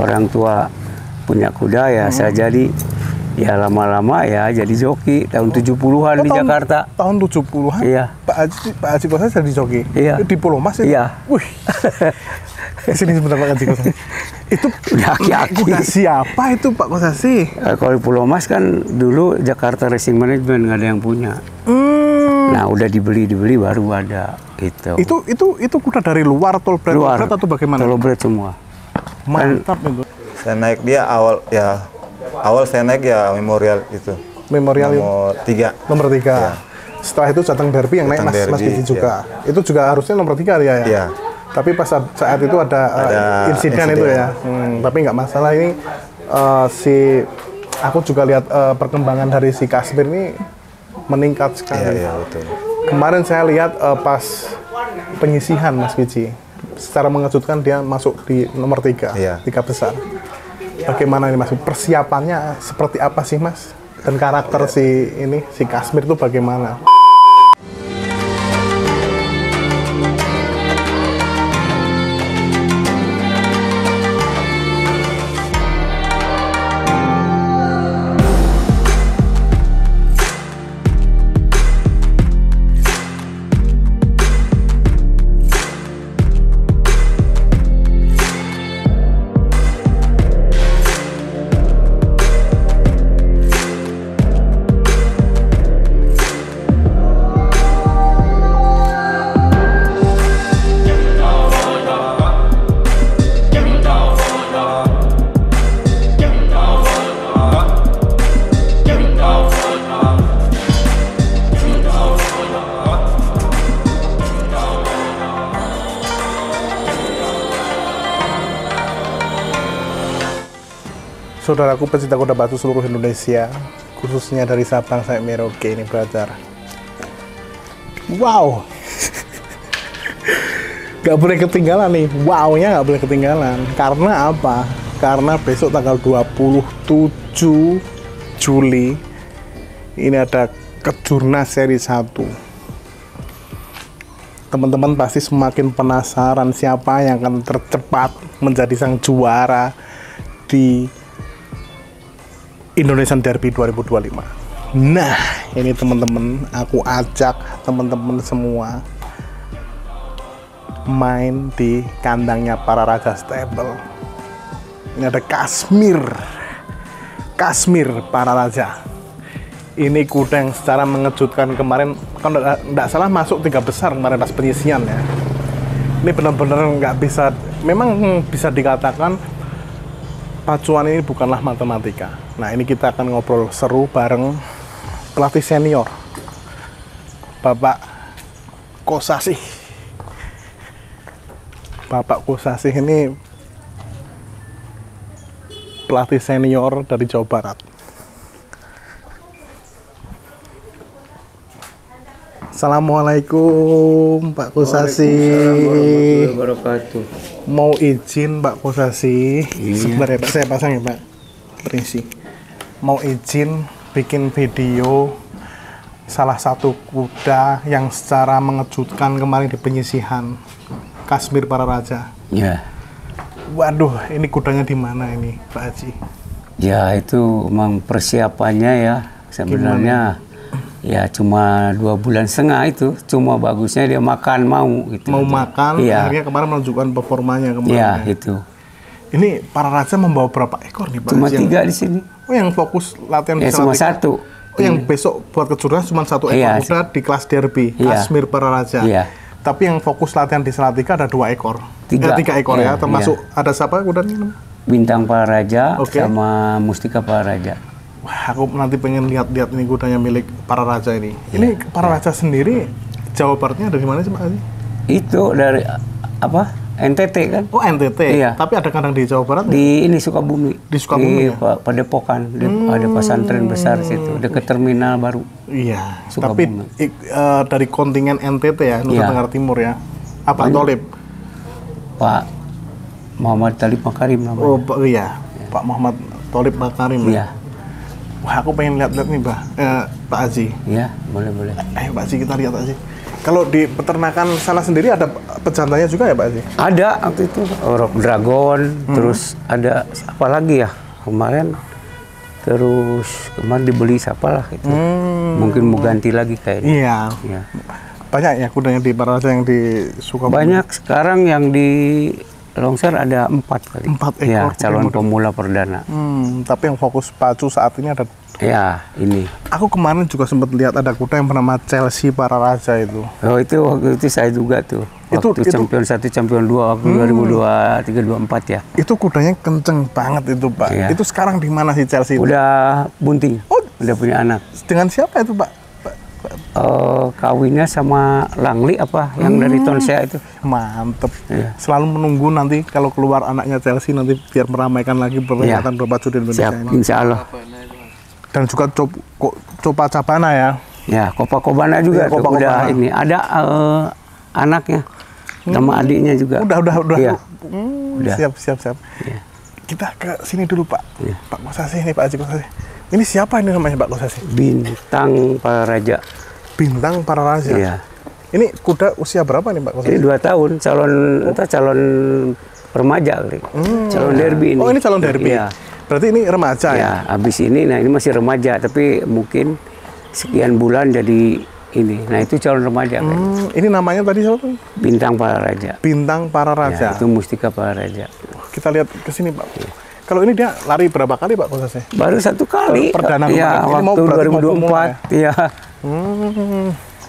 orang tua punya kuda ya, saya jadi ya lama-lama ya jadi joki tahun 70-an di Jakarta. Tahun 70-an? Iya. Pak Haji Kosasi jadi joki? Iya. Di Pulau Mas itu? Iya. Wih. Sini sebentar Pak Haji Kosasi. Itu kuda siapa itu Pak Kosasi? Kalau di Pulau Mas kan dulu Jakarta Racing Management nggak ada yang punya. Nah udah dibeli baru ada gitu. Itu kuda dari luar tolbred atau bagaimana? Tolbred semua. Mantap itu. Saya naik dia awal saya naik ya memorial itu. Memorial nomor 3. Nomor 3. Ya. Setelah itu Jateng Derby yang naik Mas Bici juga. Ya. Itu juga harusnya nomor 3 ya. Iya. Tapi pas saat itu ada insiden itu ya. Tapi nggak masalah ini aku juga lihat perkembangan dari si Kashmir ini meningkat sekali. Iya, betul. Kemarin saya lihat pas penyisihan Mas Bici. Secara mengejutkan dia masuk di nomor 3, 3 besar. Bagaimana ini Mas? Persiapannya seperti apa sih Mas? Dan karakter si Kashmir itu bagaimana? Saudaraku pecinta kuda batu seluruh Indonesia, khususnya dari Sabang sampai Merauke ini brother. Wow, nggak boleh ketinggalan nih. Wow-nya nggak boleh ketinggalan. Karena apa? Karena besok tanggal 27 Juli ini ada Kejurnas Seri 1. Teman-teman pasti semakin penasaran siapa yang akan tercepat menjadi sang juara di Indonesian Derby 2025. Nah, ini teman-teman, aku ajak teman-teman semua main di kandangnya Para Raja Stable. Ini ada Kashmir Para Raja. Ini kuda yang secara mengejutkan kemarin, kalau nggak salah masuk 3 besar kemarin pas penyisian ya. Ini benar-benar nggak bisa, memang bisa dikatakan pacuan ini bukanlah matematika. Nah, ini kita akan ngobrol seru bareng pelatih senior Bapak Kosasi. Bapak Kosasi ini pelatih senior dari Jawa Barat. Assalamualaikum Pak Kosasi. Waalaikumsalam warahmatullahi wabarakatuh. Mau izin Pak Kosasi, sebentar ya Pak, saya pasang ya Pak. Permisi. Mau izin bikin video salah satu kuda yang secara mengejutkan kemarin di penyisihan, Kashmir Para Raja. Ya. Waduh, ini kudanya di mana ini Pak Haji? Ya itu memang persiapannya ya sebenarnya. Ya cuma 2,5 bulan itu, cuma bagusnya dia makan mau gitu. Mau makan, iya. akhirnya kemarin menunjukkan performanya kemarin. Iya, ya. itu. Ini Para Raja membawa berapa ekor nih Pak? Cuma 3 di sini. Oh, yang fokus latihan ya, di cuma Salatiga. 1. Oh, yang besok buat Kejurnas cuma 1 ekor kuda di kelas Derby, Kashmir Para Raja. Iya. Tapi yang fokus latihan di Salatiga ada 2 ekor. 3 ekor ya, termasuk ada siapa kudanya? Bintang Para Raja sama Mustika Para Raja. Wah, aku nanti pengen lihat-lihat ini kudanya milik Para Raja ini. Ini Para Raja sendiri Jawa Baratnya dari mana sih Pak Ali? Itu dari apa? NTT kan? Oh, NTT. Iya. Tapi ada kandang di Jawa Barat? Di ini Sukabumi. Di Sukabumi. Di Padepokan. Ada pesantren besar situ, dekat terminal baru. Iya. Sukabumi. Tapi dari kontingen NTT ya, Nusa Tenggara Timur ya. Apa Tolib? Pak Muhammad Talib Makarim namanya. Oh, iya. Pak Muhammad Tolib Makarim. Iya. Wah, aku pengen lihat-lihat nih, Pak Haji. Iya, boleh. Ayo Pak Haji, kita lihat Pak Haji. Kalau di peternakan sana sendiri ada pejantannya juga ya Pak Haji? Ada waktu itu Rock Dragon, terus ada apa lagi ya kemarin, terus kemarin dibeli siapa lah itu. Mungkin mau ganti lagi kayaknya. Iya. Ya. Banyak ya kudanya di Pararaja yang di Sukabumi? Banyak sekarang yang di Longsor ada 4 kali. 4 ekor. Ya, kuda calon muda. pemula perdana. Tapi yang fokus pacu saat ini ada. Ya, ini. Aku kemarin juga sempat lihat ada kuda yang bernama Chelsea Pararaja itu. Oh, itu waktu itu saya juga tuh. Waktu champion 1, champion 2 waktu 2023 24 ya. Itu kudanya kenceng banget itu Pak. Iya. Itu sekarang di mana sih Chelsea itu? Udah bunting. Oh. Udah punya anak. Dengan siapa itu Pak? Kawinnya sama Langli apa yang dari Tonsea itu. Mantep. Iya. Selalu menunggu nanti kalau keluar anaknya Chelsea nanti biar meramaikan lagi perhelatan berpacu di Indonesia Siap, ini. insya Allah. Dan juga Copa Cabana ya. Ya, Copacabana juga Iya, tuh, Copacabana. udah ini. Ada anaknya sama adiknya juga. Udah. Iya. Udah. Siap. Iya. Kita ke sini dulu Pak. Iya. Pak Kosasih ini, Pak Haji Kosasih. Ini siapa ini namanya Pak Kosasih? Bintang Pararaja. Bintang Pararaja. Iya. Ini kuda usia berapa nih Pak Ini Kosasih? 2 tahun, calon remaja kali. Calon derby ini. Oh ini calon derby. Iya. Berarti ini remaja ya? Ya, habis ini, nah ini masih remaja, tapi mungkin sekian bulan jadi ini. Nah itu calon remaja kan. Ini namanya tadi siapa? Bintang Pararaja. Bintang Pararaja. Ya, itu Mustika Pararaja. Kita lihat ke sini Pak. Kalau ini dia lari berapa kali Pak Kosasih? Baru 1 kali. Perdana ya, kemarin. Ini mau waktu berarti mau 2024. Iya.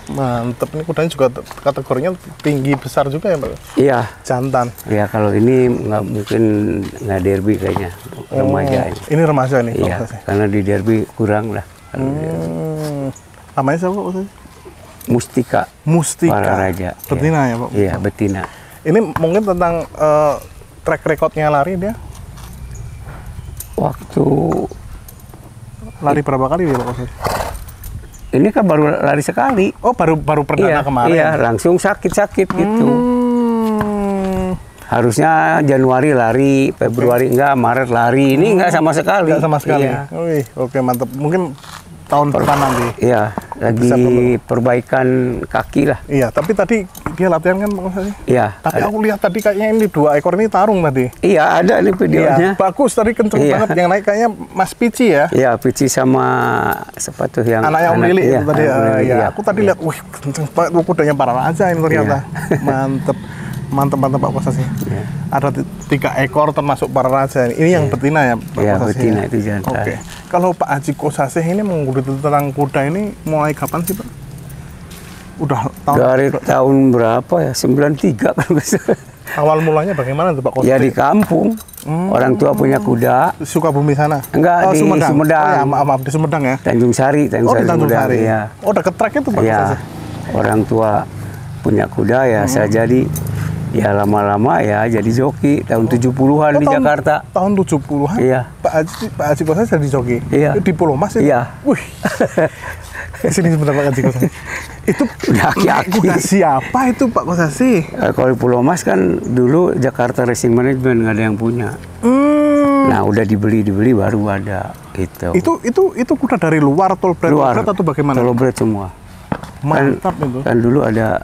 Mantep, ini kudanya juga kategorinya tinggi besar juga ya Pak? Iya. Jantan. Ya kalau ini nggak mungkin nggak derby kayaknya remaja ini. Ini remaja nih Pak Iya, Kosasih. karena di derby kurang lah. Namanya siapa Pak Kosasih? Mustika Mustika. Pararaja. Betina ya Pak? Iya, betina. Ini mungkin tentang track recordnya lari dia? Waktu Lari berapa kali dia Pak Kosasih? ini kan baru lari sekali. Oh baru perdana kemarin? Iya, langsung sakit-sakit gitu. Harusnya Januari lari, Februari enggak, Maret lari. Ini enggak sama sekali. Nggak sama sekali? Iya. Wih, oke mantep. Mungkin tahun depan nanti? Iya, lagi perbaikan kaki lah. Iya, tapi tadi dia latihan kan Pak Kosasih? Iya. Tapi aku lihat tadi kayaknya ini 2 ekor ini tarung tadi. Iya, ada nih videonya. Iya, bagus tadi kenceng Iya. banget. Yang naik kayaknya Mas Pici ya? Iya, Pici sama sepatu yang Anaknya Om Lili iya, itu tadi. anak Om Lili, Iya. iya. Aku tadi lihat, wih kenceng banget. Kudanya Pararaja ini ternyata. Mantep. Mantep Pak Kosasih. Iya. Ada 3 ekor termasuk Pararaja. Ini yang betina ya Pak Iya, Kosasih? betina ya? itu jantan. Oke. Kalau Pak Haji Kosasih ini mengurut tentang kuda ini mulai kapan sih Pak? Udah tahun Dari tahun berapa ya? 93 kan. awal mulanya bagaimana tuh Pak Kosasih? Ya di kampung. Orang tua punya kuda. Sukabumi sana? Enggak, di Sumedang. Oh, ya, maaf, di Sumedang ya? Tanjung Sari, Oh, di Tanjung Sumedang, Sari. Iya. Oh, deket track itu Pak Ya, Kosasih? orang tua punya kuda ya, saya jadi ya lama-lama ya jadi joki tahun 70-an di Jakarta. Tahun 70-an? Iya. Pak Haji Kosasih jadi joki? Iya. Di Pulau Mas itu? Iya. Wih. Sini sebentar Pak Haji Kosasih. Itu Udah aki-aki. kuda siapa itu Pak Kosasih? Kalau di Pulau Mas kan dulu Jakarta Racing Management nggak ada yang punya. Nah udah dibeli baru ada itu. Itu kuda dari luar tolbred atau bagaimana? Tolbred semua. Mantap itu. Kan dulu ada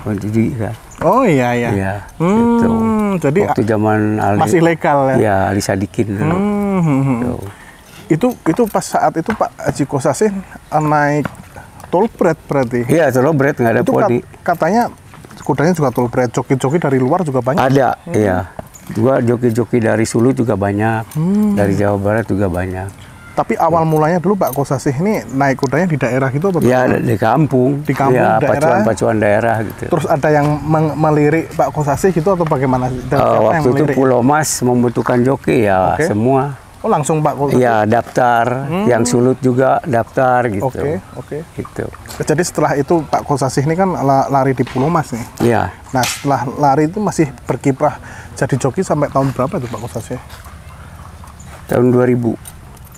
Jadi kan. Oh iya. Iya. Gitu. Jadi Waktu zaman masih legal ya? Ya Ali Sadikin dulu. Gitu. Itu pas saat itu Pak Haji Kosasih naik tolbred berarti? Iya, tolbred nggak ada Itu podi. katanya kudanya juga tolbred, joki-joki dari luar juga banyak? Ada, iya. Juga joki-joki dari Sulu juga banyak, dari Jawa Barat juga banyak. Tapi awal mulanya dulu Pak Kosasih ini naik kudanya di daerah gitu atau Ya di kampung. Di kampung, ya, daerah. pacuan-pacuan daerah gitu. Terus ada yang melirik Pak Kosasih gitu atau bagaimana? Dan siapa yang Waktu itu melirik? Pulau Mas membutuhkan joki ya Oke. semua. Oh langsung Pak Kosasih? Ya daftar, yang Sulut juga daftar gitu. Oke. Gitu. Jadi setelah itu Pak Kosasih ini kan lari di Pulau Mas nih. Iya. Nah setelah lari itu masih berkiprah jadi joki sampai tahun berapa itu Pak Kosasih? Tahun 2000.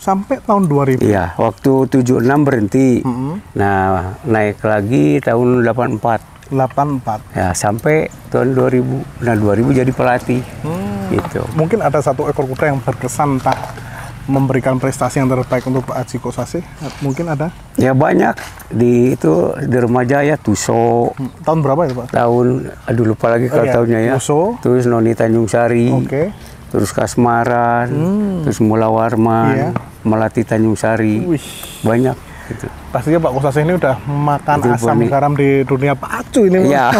Sampai tahun 2000? Iya, waktu 76 berhenti. Nah, naik lagi tahun 84. 84. Ya, sampai tahun 2000. Nah, 2000 jadi pelatih. Gitu. Mungkin ada satu ekor kuda yang berkesan entah memberikan prestasi yang terbaik untuk Pak Haji Kosasih? Mungkin ada? Ya banyak di remaja ya Tuso. Tahun berapa itu Pak? Tahun aduh lupa lagi kalau tahunnya ya. Tuso. Terus Noni Tanjung Sari. Oke. Terus Kasmaran, terus Mula Warman, Melati Tanjung Sari. Banyak gitu. Pastinya Pak Kosasih ini udah makan Itu asam garam di dunia pacu ini. Iya.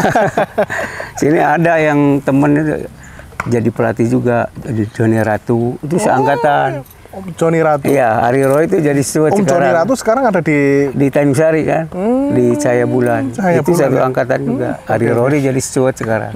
Sini ada yang temen itu jadi pelatih juga, jadi Joni Ratu, itu seangkatan. Om Joni Ratu. Iya, Ari Roy itu jadi steward Om Joni Ratu sekarang ada di Tanjung Sari kan, di Cahaya Bulan. Cahaya itu Bulan, satu ya? angkatan juga. Ari Roy jadi steward sekarang.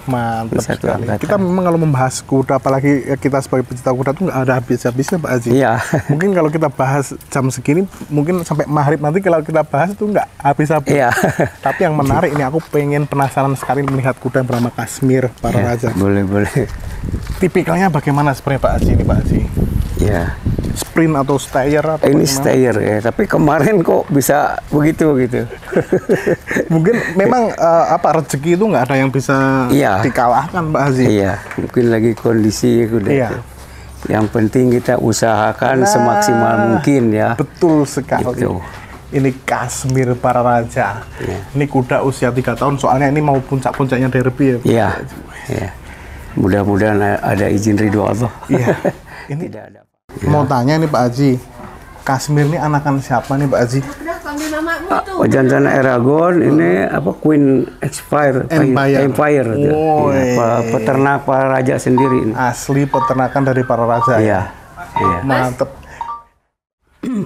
Mantap Satu sekali. angkatan. Kita memang kalau membahas kuda, apalagi kita sebagai pecinta kuda itu nggak ada habis-habisnya Pak Haji. Iya. Mungkin kalau kita bahas jam segini, mungkin sampai maghrib nanti kalau kita bahas itu nggak habis-habis. Iya. Tapi yang menarik ini aku pengen penasaran sekali melihat kuda yang bernama Kashmir para raja. Boleh. Tipikalnya bagaimana sebenarnya Pak Haji ini Pak Haji? Ya. Sprint atau stayer atau Ini bagaimana? stayer ya, tapi kemarin kok bisa begitu gitu. Mungkin memang rezeki itu nggak ada yang bisa Iya. dikalahkan Pak Haji. Iya, mungkin lagi kondisi kuda Iya. itu. Yang penting kita usahakan semaksimal mungkin ya. Betul sekali. Gitu. Ini Kashmir para raja. Iya. Ini kuda usia 3 tahun, soalnya ini mau puncak-puncaknya derby ya. Iya. Iya. Mudah-mudahan ada izin ridho Allah. Iya. Ini Tidak ada. mau tanya nih Pak Haji, Kashmir ini anakan siapa nih Pak Haji? Janjana Eragon ini apa Queen Empire. Itu. Oh, Iya, peternak para raja sendiri ini. Asli peternakan dari para raja. Iya. Iya. Mantep.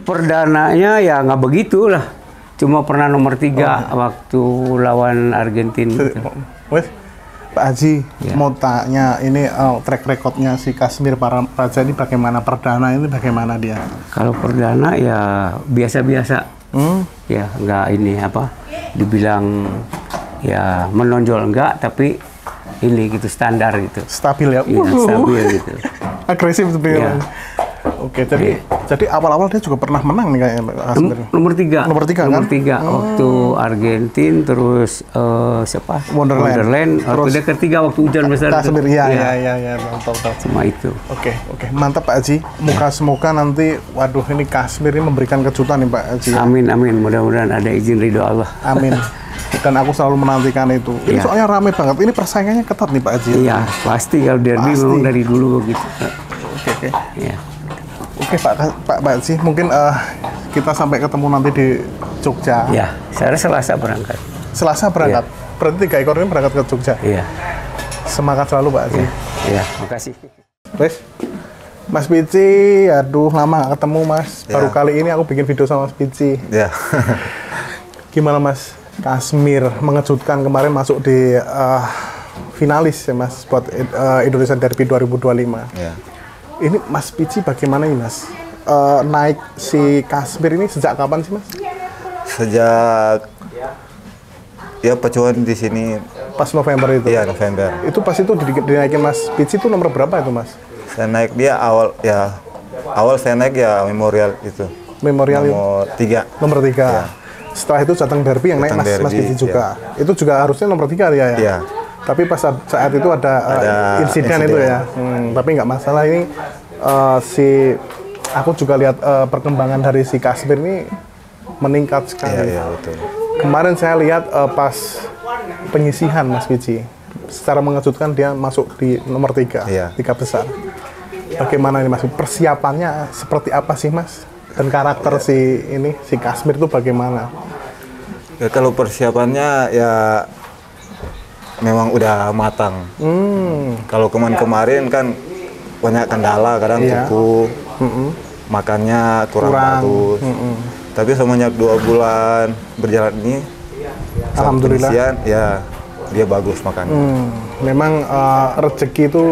Perdananya ya nggak begitu lah. Cuma pernah nomor 3 waktu lawan Argentina. Gitu. Wes, Pak Haji, Ya. mau tanya ini track recordnya si Kashmir para raja ini bagaimana? Perdana ini bagaimana dia? Kalau perdana ya biasa-biasa. Ya nggak ini apa dibilang ya menonjol enggak, tapi ini gitu standar gitu. Stabil ya? Iya, stabil gitu. Agresif sebenarnya. Iya. Oke, jadi awal-awal dia juga pernah menang nih kayaknya Kashmir. Nomor 3. Nomor 3 kan? Nomor 3 waktu Argentina, terus siapa? Wonderland. Waktu dia ketiga waktu hujan besar. itu. Kashmir, iya, mantap. Cuma itu. Oke, mantap Pak Haji. Semoga nanti, waduh ini Kashmir ini memberikan kejutan nih Pak Haji. Amin. Mudah-mudahan ada izin ridho Allah. Amin. Dan aku selalu menantikan itu. Ini Iya. soalnya rame banget. Ini persaingannya ketat nih Pak Haji. Iya, pasti kalau derby Pasti. memang dari dulu begitu. Oke. Iya. Oke Pak Haji, mungkin kita sampai ketemu nanti di Jogja. Ya, saya Selasa berangkat. Selasa berangkat. Berarti 3 ekor ini berangkat ke Jogja. Iya. Semangat selalu Pak Haji. Iya, makasih. Wes, Mas Pici, aduh lama gak ketemu Mas. Baru Ya. kali ini aku bikin video sama Mas Pici. Ya. Gimana Mas? Kashmir mengejutkan kemarin masuk di finalis ya Mas buat Indonesia Derby 2025. Ya. Ini Mas Pici bagaimana ini Mas? Naik si Kashmir ini sejak kapan sih Mas? Sejak ya pacuan di sini Pas November itu? ya November. Itu pas itu dinaikin Mas Pici itu nomor berapa itu Mas? Saya naik dia awal saya naik ya memorial itu. Memorial Nomor 3. nomor 3. Ya. Setelah itu Jateng Derby yang naik Jateng Mas Derby, Pici juga. Itu juga harusnya nomor 3 dia ya? Iya. Tapi pas saat itu ada insiden itu ya. Tapi nggak masalah ini aku juga lihat perkembangan dari si Kashmir ini meningkat sekali. Iya, betul. Kemarin saya lihat pas penyisihan Mas Pici, secara mengejutkan dia masuk di nomor 3, Iya. 3 besar. Bagaimana ini Mas? Persiapannya seperti apa sih Mas? Dan karakter si Kashmir itu bagaimana? Ya, kalau persiapannya ya memang udah matang. Kalau kemarin kan banyak kendala, kadang Iya. kuku, makannya kurang bagus. Tapi semenjak 2 bulan berjalan ini, Alhamdulillah. penyisian, ya dia bagus makannya. Memang rezeki itu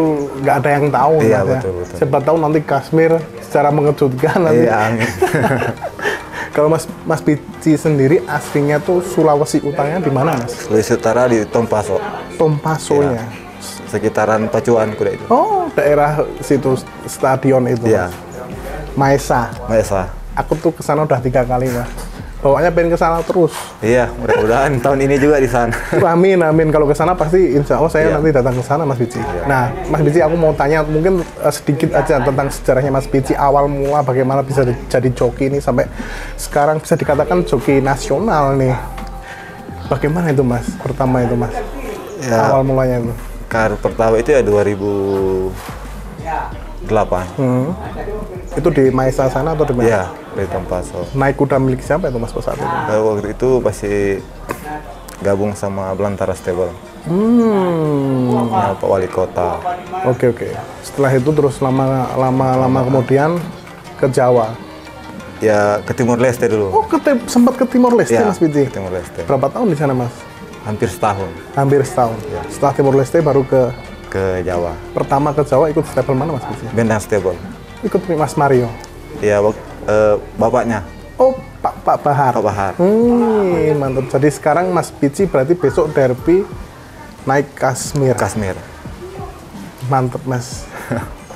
nggak ada yang tahu. Iya, Mas, ya. betul. Siapa tahu nanti Kashmir secara mengejutkan nanti. Iya, amin. Kalau Mas Pici sendiri aslinya tuh Sulawesi Utaranya di mana Mas? Sulawesi Utara di Tompaso, Tompasonya. sekitaran Pacuan kuda itu. Oh, daerah situ stadion itu. Iya. Mas. Maesa. Maesa. Aku tuh kesana udah 3 kali Mas. Bawanya pengen ke sana terus. Iya, mudah-mudahan tahun ini juga di sana. Amin, amin. Kalau ke sana pasti insya Allah saya Iya. nanti datang ke sana, Mas Bici. Iya. Nah, Mas Bici, aku mau tanya mungkin sedikit aja tentang sejarahnya Mas Bici, awal mula bagaimana bisa jadi joki ini sampai sekarang bisa dikatakan joki nasional nih. Bagaimana itu, Mas? Pertama itu, Mas. Ya, Awal mulanya itu. karir pertama itu ya 2008. Itu di Maesa sana atau di mana? Iya, di Tempaso. Naik kuda milik siapa itu, Mas, pada saat itu? Waktu itu masih gabung sama Belantara Stable. Ya, Pak Wali Kota. Oke, oke. Setelah itu terus lama kemudian ke Jawa. Ya, ke Timur Leste dulu. Oh, sempat ke Timor Leste, Ya, Mas Bici. ke Timur Leste. Berapa tahun di sana, Mas? Hampir setahun Hampir setahun. Setelah Timor Leste baru ke Jawa. pertama ke Jawa ikut stable mana, Mas Bici? Bentang Stable. Ikut Mas Mario. Ya, bapaknya, Oh, Pak Bahar. Pak Bahar. Mantap. Jadi sekarang Mas Bici berarti besok derby naik Kashmir. Kashmir. Mantap, Mas.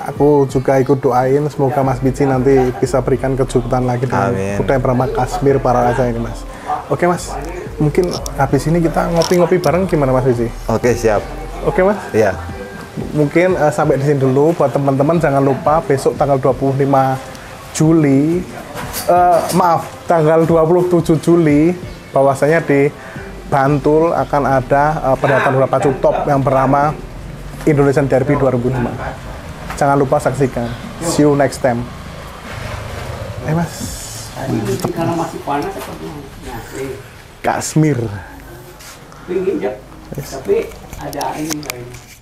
Aku juga ikut doain semoga Mas Bici nanti bisa berikan kejutan lagi dengan Amin. kuda yang bernama Kashmir para raja ini, Mas. Oke, Mas. Mungkin habis ini kita ngopi-ngopi bareng gimana, Mas Bici? Oke, siap. Oke, Mas. Iya. Mungkin sampai di sini dulu buat teman-teman, jangan lupa besok tanggal 25 Juli tanggal 27 Juli bahwasanya di Bantul akan ada perhelatan hula pacu top yang bernama Indonesian Derby 2005. Jangan lupa saksikan. See you next time. Mas. Kalau masih panas seperti ini. Nah, Kashmir. pingin, tapi ada ini.